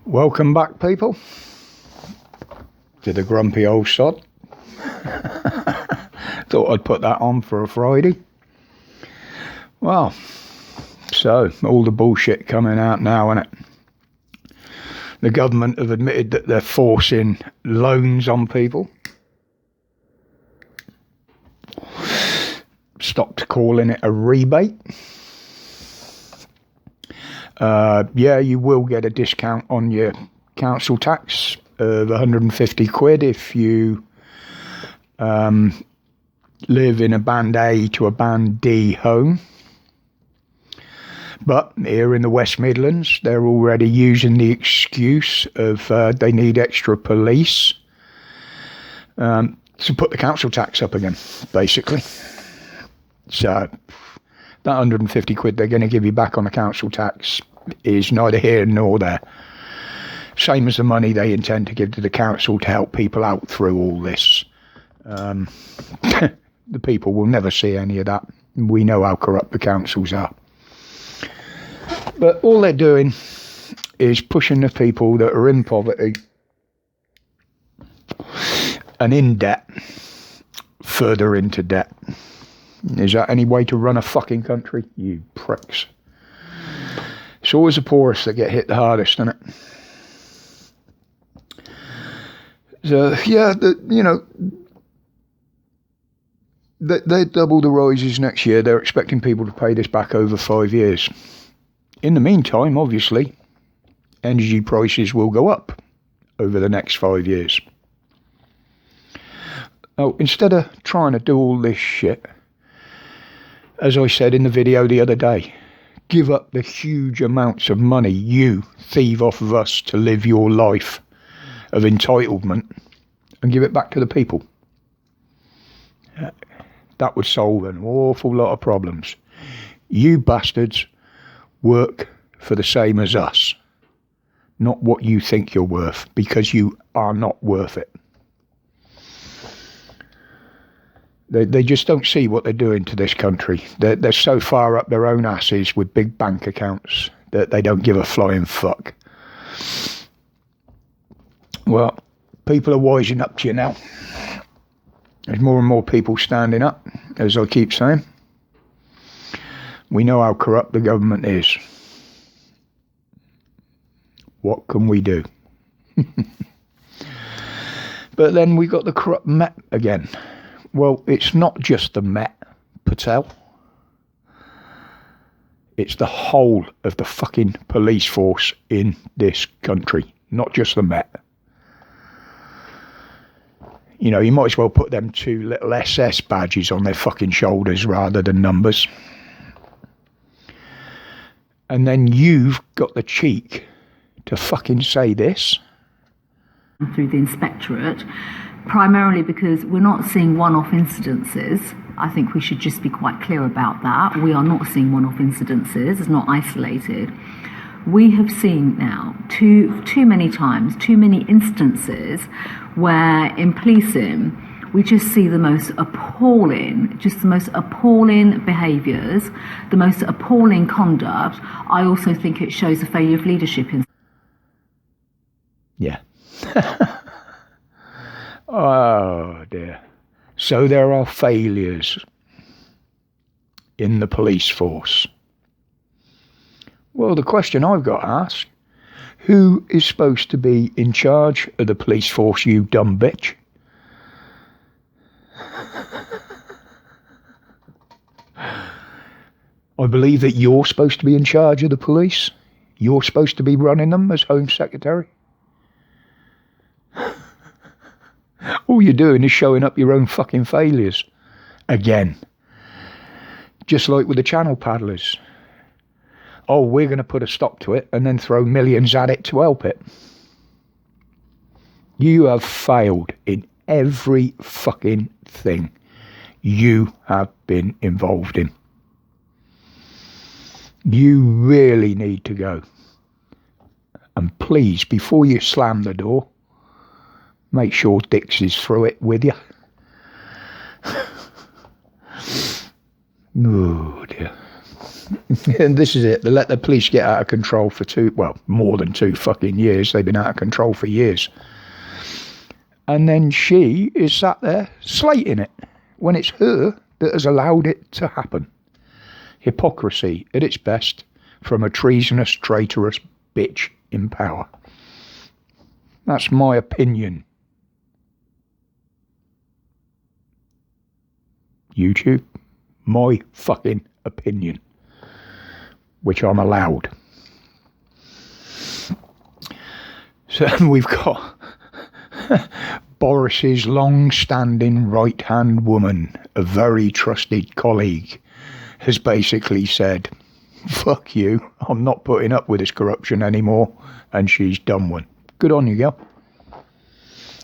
Welcome back, people, to the grumpy old sod. Thought I'd put that on for a Friday. Well, so all the bullshit coming out now, innit? The government have admitted that they're forcing loans on people. Stopped calling it a rebate. Yeah, you will get a discount on your council tax of 150 quid if you live in a Band A to a Band D home. But here in the West Midlands, they're already using the excuse of they need extra police to put the council tax up again, basically. So that 150 quid they're going to give you back on the council tax is neither here nor there. Same as the money they intend to give to the council to help people out through all this. The people will never see any of that. We know how corrupt the councils are. But all they're doing is pushing the people that are in poverty and in debt further into debt. Is that any way to run a fucking country? You pricks. It's always the poorest that get hit the hardest, isn't it? So, yeah, they double the rises next year. They're expecting people to pay this back over 5 years. In the meantime, obviously, energy prices will go up over the next 5 years. Now, instead of trying to do all this shit, as I said in the video the other day, give up the huge amounts of money you thieve off of us to live your life of entitlement and give it back to the people. That would solve an awful lot of problems. You bastards work for the same as us, not what you think you're worth, because you are not worth it. They just don't see what they're doing to this country. They're so far up their own asses with big bank accounts that they don't give a flying fuck. Well, people are wising up to you now. There's more and more people standing up, as I keep saying. We know how corrupt the government is. What can we do? But then we got the corrupt Met again. Well, it's not just the Met, Patel. It's the whole of the fucking police force in this country, not just the Met. You know, you might as well put them two little SS badges on their fucking shoulders rather than numbers. And then you've got the cheek to fucking say this. Through the inspectorate, primarily because we're not seeing one-off incidences. I think we should just be quite clear about that. We are not seeing one-off incidences. It's not isolated. We have seen now too many times, too many instances where in policing we just see the most appalling behaviours, the most appalling conduct. I also think it shows a failure of leadership. Yeah. Oh dear. So there are failures in the police force. Well, the question I've got asked, who is supposed to be in charge of the police force, you dumb bitch? I believe that you're supposed to be in charge of the police. You're supposed to be running them as Home Secretary. All you're doing is showing up your own fucking failures. Again. Just like with the channel paddlers. Oh, we're going to put a stop to it and then throw millions at it to help it. You have failed in every fucking thing you have been involved in. You really need to go. And please, before you slam the door, make sure Dix is through it with you. Oh dear. And this is it. They let the police get out of control for more than 2 fucking years. They've been out of control for years. And then she is sat there slating it when it's her that has allowed it to happen. Hypocrisy at its best from a treasonous, traitorous bitch in power. That's my opinion. YouTube, my fucking opinion, which I'm allowed. So we've got Boris's long-standing right-hand woman, a very trusted colleague, has basically said, fuck you, I'm not putting up with this corruption anymore, and she's done one. Good on you, girl.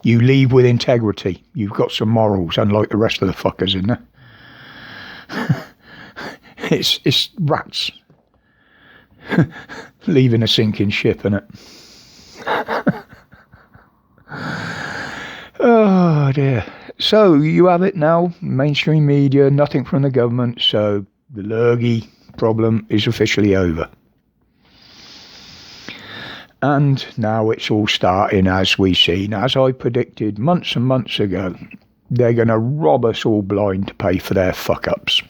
You leave with integrity. You've got some morals, unlike the rest of the fuckers in there. It's rats leaving a sinking ship, innit? Oh dear. So you have it now, mainstream media, nothing from the government, so the lurgy problem is officially over. And now it's all starting as we seen. As I predicted months and months ago, they're going to rob us all blind to pay for their fuck-ups.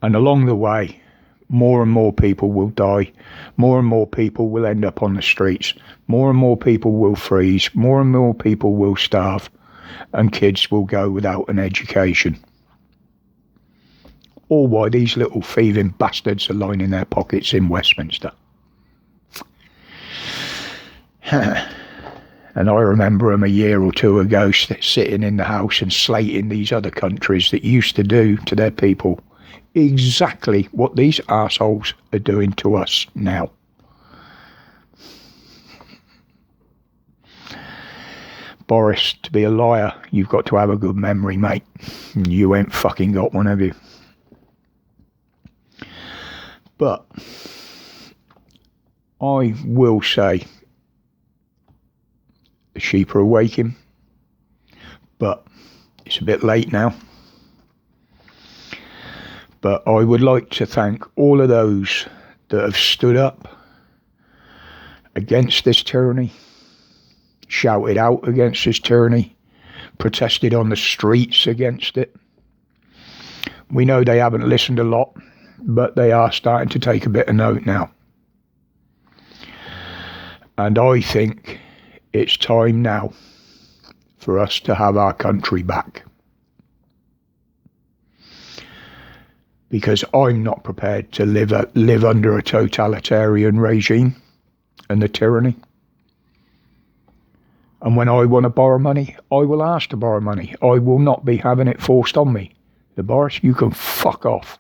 And along the way, more and more people will die. More and more people will end up on the streets. More and more people will freeze. More and more people will starve. And kids will go without an education. All while these little thieving bastards are lining their pockets in Westminster. And I remember them a year or two ago sitting in the house and slating these other countries that used to do to their people exactly what these arseholes are doing to us now. Boris, to be a liar, you've got to have a good memory, mate. You ain't fucking got one, have you? But I will say the sheep are awaking, but it's a bit late now. But I would like to thank all of those that have stood up against this tyranny, shouted out against this tyranny, protested on the streets against it. We know they haven't listened a lot, but they are starting to take a bit of note now. And I think it's time now for us to have our country back. Because I'm not prepared to live under a totalitarian regime and the tyranny. And when I want to borrow money, I will ask to borrow money. I will not be having it forced on me. The Boris, you can fuck off.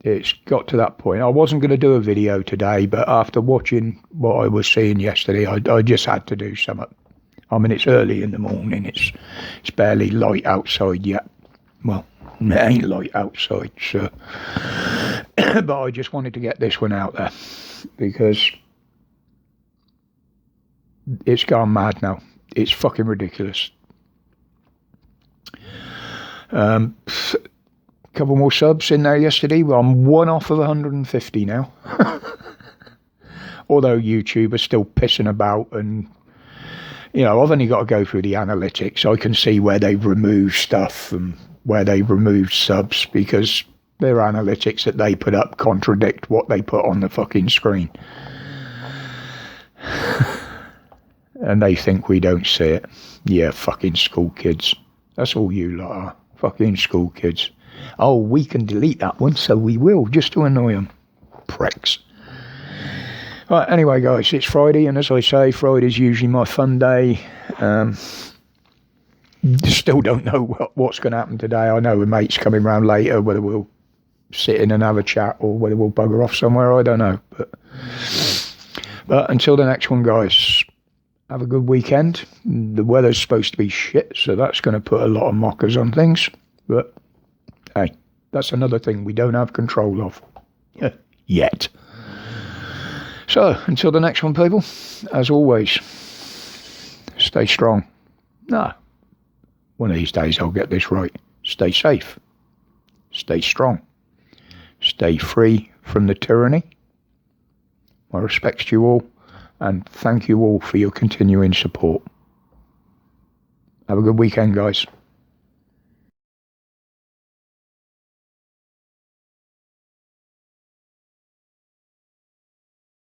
It's got to that point. I wasn't going to do a video today, but after watching what I was seeing yesterday, I just had to do something. I mean, it's early in the morning. It's barely light outside yet. Well, it ain't light outside, so. But I just wanted to get this one out there because it's gone mad now. It's fucking ridiculous. Couple more subs in there yesterday. Well, I'm one off of 150 now. Although YouTube is still pissing about and, you know, I've only got to go through the analytics. I can see where they've removed stuff and where they've removed subs because their analytics that they put up contradict what they put on the fucking screen. And they think we don't see it. Yeah, fucking school kids. That's all you lot are. Fucking school kids. Oh, we can delete that one, so we will, just to annoy them. Pricks. Right, anyway, guys, it's Friday, and as I say, Friday's usually my fun day. Still don't know what's going to happen today. I know a mate's coming round later, whether we'll sit in and have a chat or whether we'll bugger off somewhere, I don't know. But until the next one, guys, have a good weekend. The weather's supposed to be shit, so that's going to put a lot of mockers on things. But, hey, that's another thing we don't have control of. Yet. So, until the next one, people, as always, stay strong. One of these days I'll get this right. Stay safe. Stay strong. Stay free from the tyranny. My respects to you all, and thank you all for your continuing support. Have a good weekend, guys.